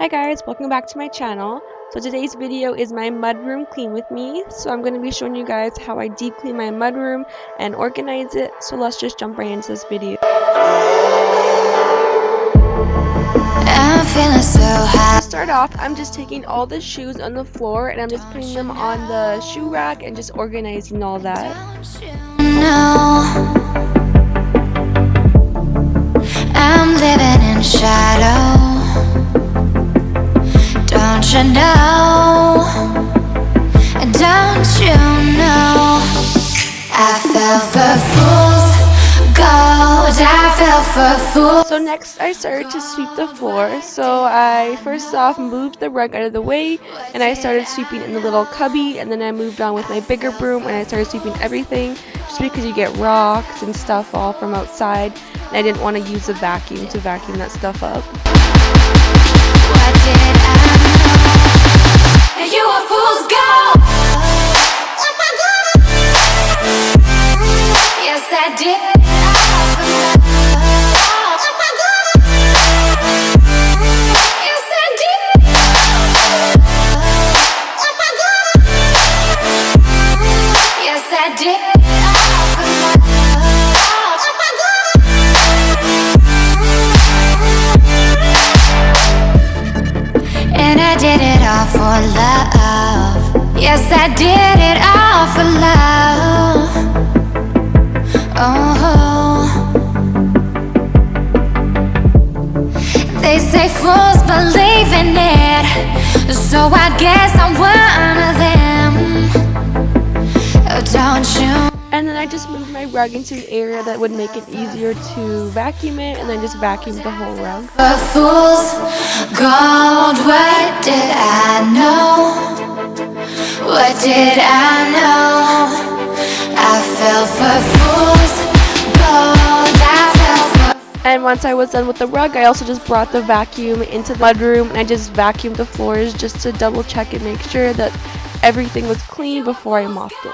Hi guys, welcome back to my channel. So today's video is my mudroom clean with me. So I'm going to be showing you guys how I deep clean my mudroom and organize it. So let's just jump right into this video. I'm feeling so high. To start off, I'm just taking all the shoes on the floor and I'm just putting them on the shoe rack and just organizing all that. I'm living in shadow. Don't you know? Don't you know? I fell for fool's gold. I fell for fools. So next I started to sweep the floor. So I first off moved the rug out of the way and I started sweeping in the little cubby, and then I moved on with my bigger broom and I started sweeping everything, just because you get rocks and stuff all from outside and I didn't want to use a vacuum to vacuum that stuff up. What did I know? You a fool's gold. Yes, I did. For love, yes, I did it all for love. Oh, they say fools believe in it, so I guess I'm one of them. Oh, don't you? And then I just moved my rug into an area that would make it easier to vacuum it, and then just vacuumed the whole rug. A fool's gold, what did I know? What did I know? I fell for fool's gold, I fell for. And once I was done with the rug, I also just brought the vacuum into the mudroom and I just vacuumed the floors just to double check and make sure that everything was clean before I mopped it.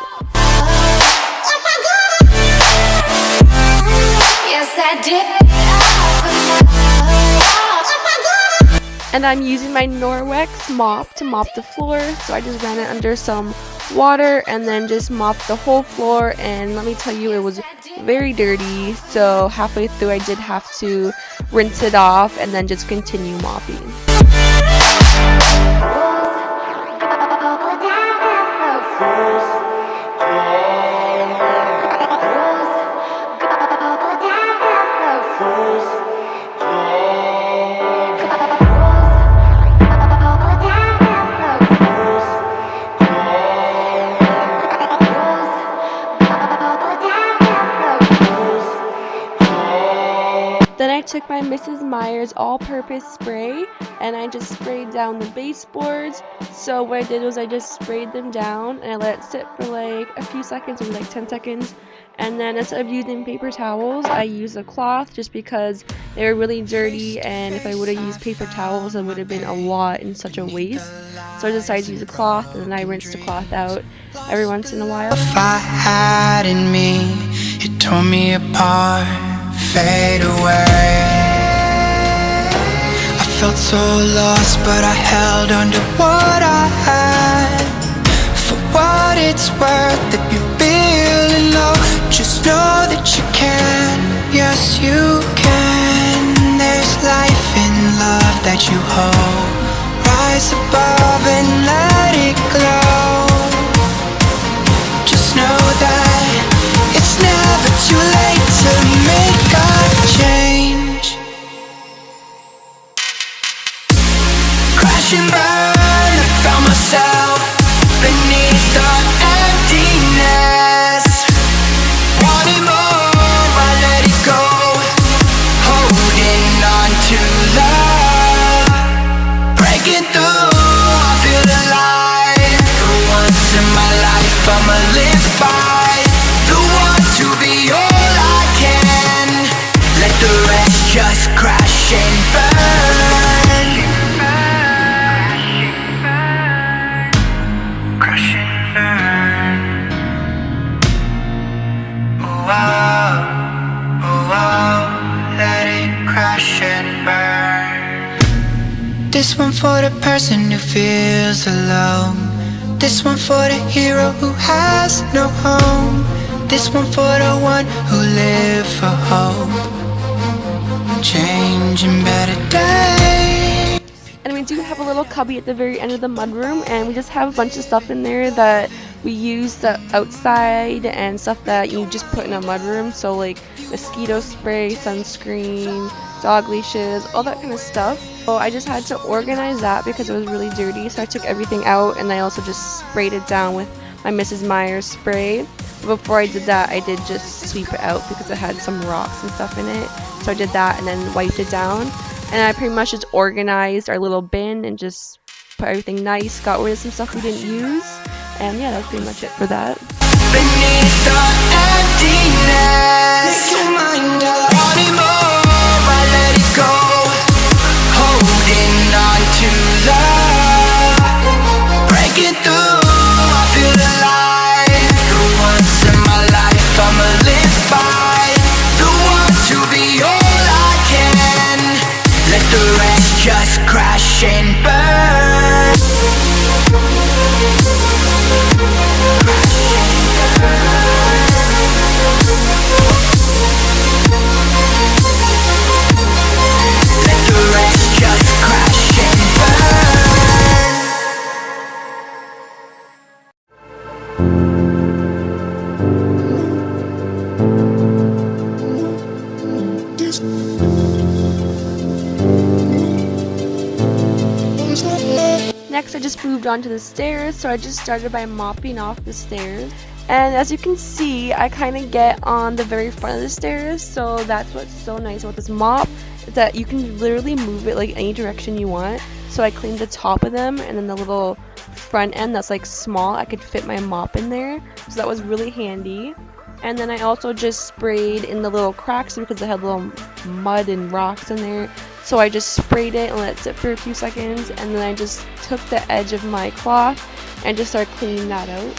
And I'm using my Norwex Mop to mop the floor, so I just ran it under some water and then just mopped the whole floor, and let me tell you, it was very dirty, so halfway through I did have to rinse it off and then just continue mopping. Then I took my Mrs.Meyers all-purpose spray and I just sprayed down the baseboards. So what I did was I just sprayed them down and I let it sit for like a few seconds, maybe like 10 seconds. And then instead of using paper towels, I used a cloth just because they were really dirty, and if I would have used paper towels, it would have been a lot and such a waste. So I decided to use a cloth, and then I rinsed the cloth out every once in a while. If I had in me, it tore me apart, fade away. I felt so lost, but I held on to what I had. For what it's worth, if you're feeling low, just know that you can, yes you can. There's life in love that you hold. Rise above and let it glow. Just know that it's never too late to make a change. Crash and burn, I found myself beneath the emptiness. Wanting more, I let it go. Holding on to love. Breaking through, I feel alive. For once in my life, I'ma live by the want to be all I can. Let the rest just crash and burn. Crash and burn. Oh, oh, let it crash and burn. This This one for the person who feels alone. This one for the hero who has no home. This one for the one who lived for hope. Changing better days. And we do have a little cubby at the very end of the mudroom, and we just have a bunch of stuff in there that we use outside and stuff that you just put in a mudroom. So like mosquito spray, sunscreen, dog leashes, all that kind of stuff. So I just had to organize that because it was really dirty. So I took everything out, and I also just sprayed it down with my Mrs.Meyers spray. But before I did that, I did just sweep it out because it had some rocks and stuff in it. So I did that and then wiped it down. And I pretty much just organized our little bin and just put everything nice, got rid of some stuff we didn't use. And yeah, that's pretty much it for that. Beneath the emptiness, make your mind up. Wanting more, I let it go. Holding on to love, breaking through, I feel alive. For once in my life, I'ma live by the one to be all I can. Let the rest just crash and burn. Let the rest just crash and burn. Next, I just moved on to the stairs, so I just started by mopping off the stairs. And as you can see, I kind of get on the very front of the stairs, so that's what's so nice about this mop, is that you can literally move it like any direction you want. So I cleaned the top of them, and then the little front end that's like small, I could fit my mop in there, so that was really handy. And then I also just sprayed in the little cracks because they had little mud and rocks in there. So I just sprayed it and let it sit for a few seconds, and then I just took the edge of my cloth and just started cleaning that out.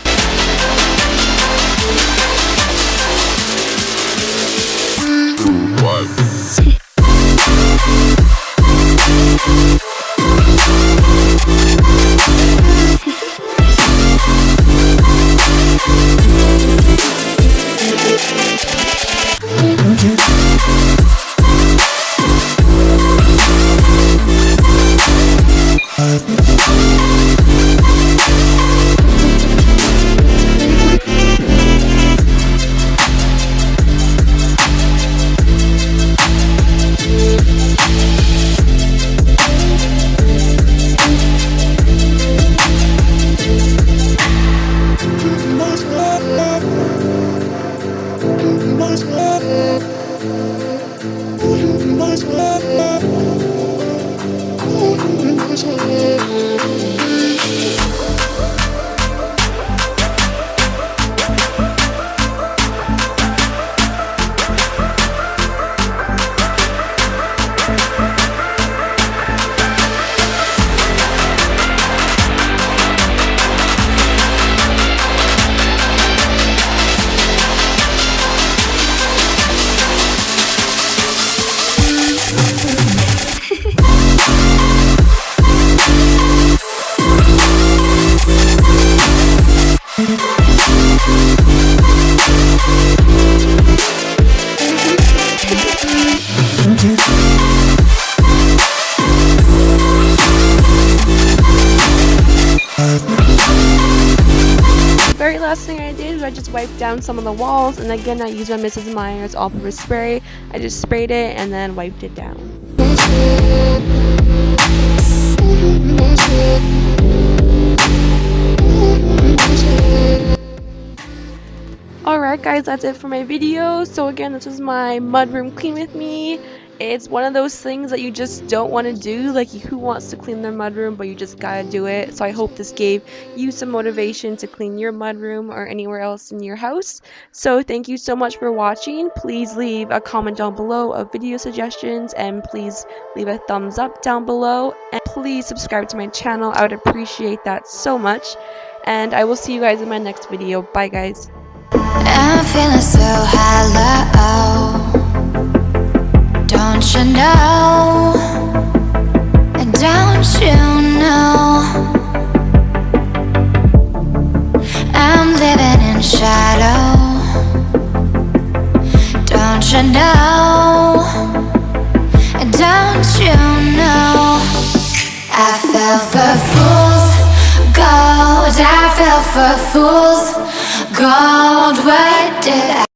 Very last thing I did was I just wiped down some of the walls, and again I used my Mrs.Meyers all-purpose spray. I just sprayed it and then wiped it down. Alright guys, that's it for my video. So again, this was my mudroom clean with me. It's one of those things that you just don't want to do. Like, who wants to clean their mudroom, but you just gotta do it. So I hope this gave you some motivation to clean your mudroom or anywhere else in your house. So thank you so much for watching. Please leave a comment down below of video suggestions, and please leave a thumbs up down below, and please subscribe to my channel. I would appreciate that so much, and I will see you guys in my next video. Bye guys. I'm feeling so hollow, don't you know? And Don't you know I'm living in shadow? Don't you know? Don't you know? I fell for fool's gold. I fell for fool's gold. What did